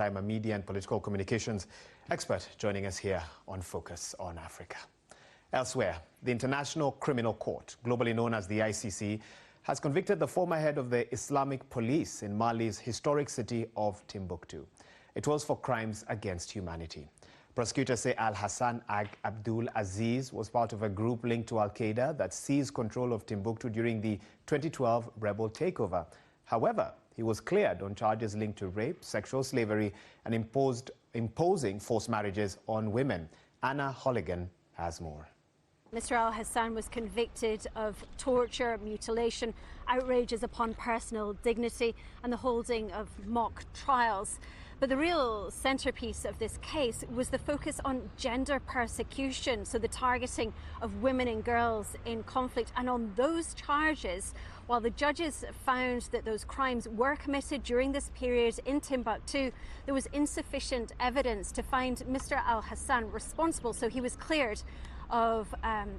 I'm a media and political communications expert joining us here on Focus on Africa. Elsewhere, the International Criminal Court, globally known as the ICC, has convicted the former head of the Islamic police in Mali's historic city of Timbuktu. It was for crimes against humanity. Prosecutors say Al-Hassan Ag Abdul Aziz was part of a group linked to Al-Qaeda that seized control of Timbuktu during the 2012 rebel takeover. However, he was cleared on charges linked to rape, sexual slavery, and imposing forced marriages on women. Anna Holligan has more. Mr. Al-Hassan was convicted of torture, mutilation, outrages upon personal dignity, and the holding of mock trials. But the real centrepiece of this case was the focus on gender persecution, so the targeting of women and girls in conflict. And on those charges, while the judges found that those crimes were committed during this period in Timbuktu, there was insufficient evidence to find Mr. Al-Hassan responsible. So he was cleared of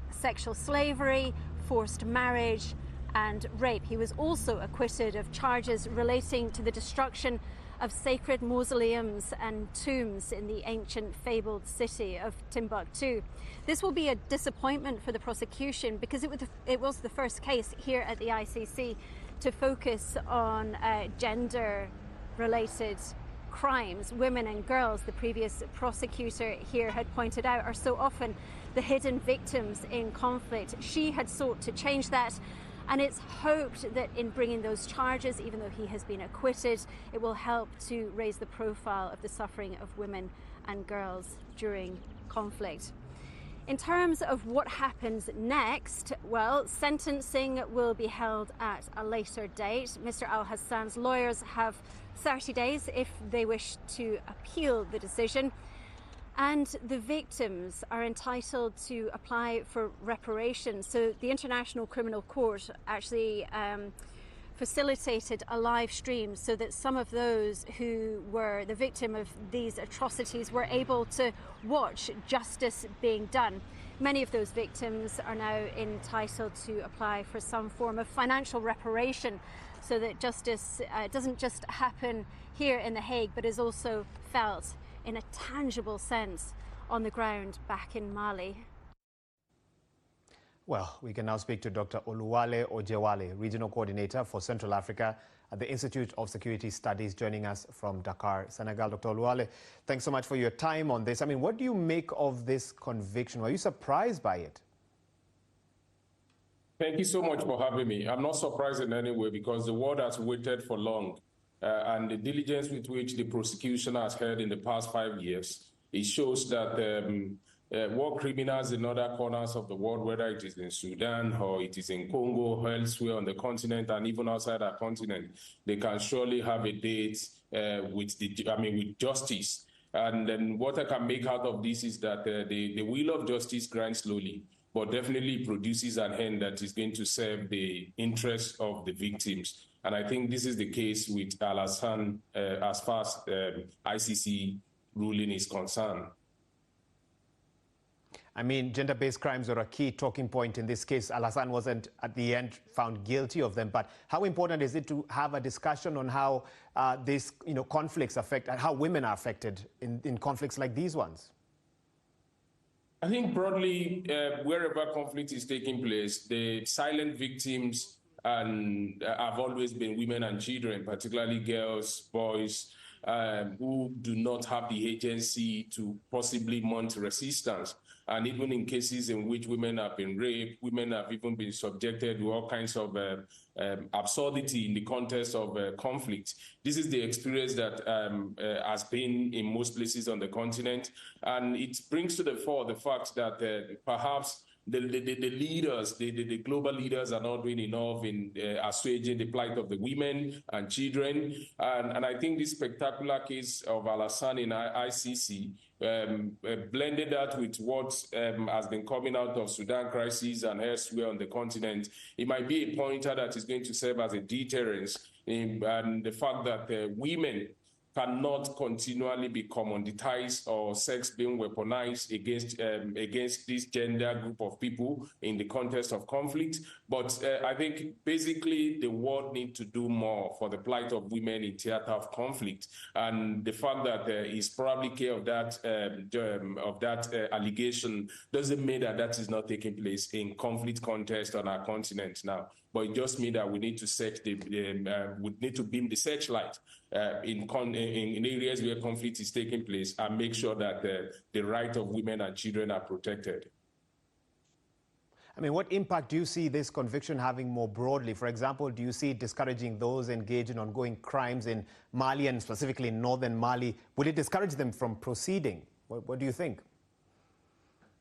sexual slavery, forced marriage, and rape. He was also acquitted of charges relating to the destruction of sacred mausoleums and tombs in the ancient fabled city of Timbuktu. This will be a disappointment for the prosecution because it was the first case here at the ICC to focus on gender-related crimes. Women and girls, the previous prosecutor here had pointed out, are so often the hidden victims in conflict. She had sought to change that, and it's hoped that in bringing those charges, even though he has been acquitted, it will help to raise the profile of the suffering of women and girls during conflict. In terms of what happens next, well, sentencing will be held at a later date. Mr. Al-Hassan's lawyers have 30 days if they wish to appeal the decision. And the victims are entitled to apply for reparations. So the International Criminal Court actually facilitated a live stream so that some of those who were the victim of these atrocities were able to watch justice being done. Many of those victims are now entitled to apply for some form of financial reparation so that justice doesn't just happen here in The Hague, but is also felt in a tangible sense on the ground back in Mali. Well, we can now speak to Dr. Oluwale Ojewale, Regional Coordinator for Central Africa at the Institute of Security Studies, joining us from Dakar, Senegal. Dr. Oluwale, thanks so much for your time on this. I mean, what do you make of this conviction? Were you surprised by it? Thank you so much for having me. I'm not surprised in any way because the world has waited for long. And the diligence with which the prosecution has held in the past 5 years, it shows that war criminals in other corners of the world, whether it is in Sudan or it is in Congo or elsewhere on the continent and even outside our continent, they can surely have a date with justice. And then what I can make out of this is that the wheel of justice grinds slowly, but definitely produces an end that is going to serve the interests of the victims. And I think this is the case with Al-Hassan as far as ICC ruling is concerned. I mean, gender-based crimes are a key talking point in this case. Al-Hassan wasn't, at the end, found guilty of them. But how important is it to have a discussion on how these conflicts affect and how women are affected in conflicts like these ones? I think broadly, wherever conflict is taking place, the silent victims have always been women and children, particularly girls, boys, who do not have the agency to possibly mount resistance. And even in cases in which women have been raped, women have even been subjected to all kinds of absurdity in the context of conflict. This is the experience that has been in most places on the continent. And it brings to the fore the fact that perhaps the leaders, the global leaders are not doing enough in assuaging the plight of the women and children. And I think this spectacular case of Al-Hassan in ICC blended that with what has been coming out of Sudan crisis and elsewhere on the continent. It might be a pointer that is going to serve as a deterrence and the fact that women cannot continually be commoditized or sex being weaponized against this gender group of people in the context of conflict. But I think basically the world needs to do more for the plight of women in theater of conflict. And the fact that there is probably care of that allegation doesn't mean that that is not taking place in conflict context on our continent now. But it just means that we need to we need to beam the searchlight in areas where conflict is taking place and make sure that the right of women and children are protected. I mean, what impact do you see this conviction having more broadly? For example, do you see it discouraging those engaged in ongoing crimes in Mali and specifically in northern Mali? Will it discourage them from proceeding? What do you think?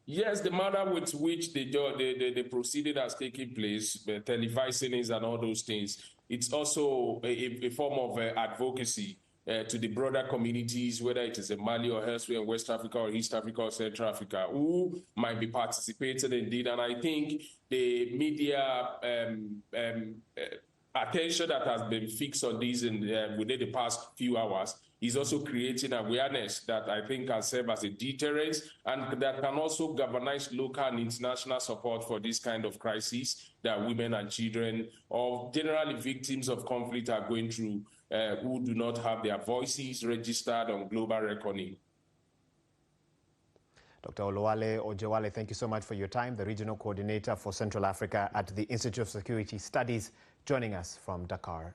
Yes, the manner with which the proceeding has taken place, televising and all those things, it's also a form of advocacy to the broader communities, whether it is in Mali or elsewhere in West Africa or East Africa or Central Africa, who might be participating indeed. And I think the media attention that has been fixed on these within the past few hours is also creating awareness that I think can serve as a deterrent and that can also galvanize local and international support for this kind of crisis that women and children or generally victims of conflict are going through who do not have their voices registered on global reckoning. Dr. Oluwale Ojewale, thank you so much for your time, the Regional Coordinator for Central Africa at the Institute of Security Studies, joining us from Dakar.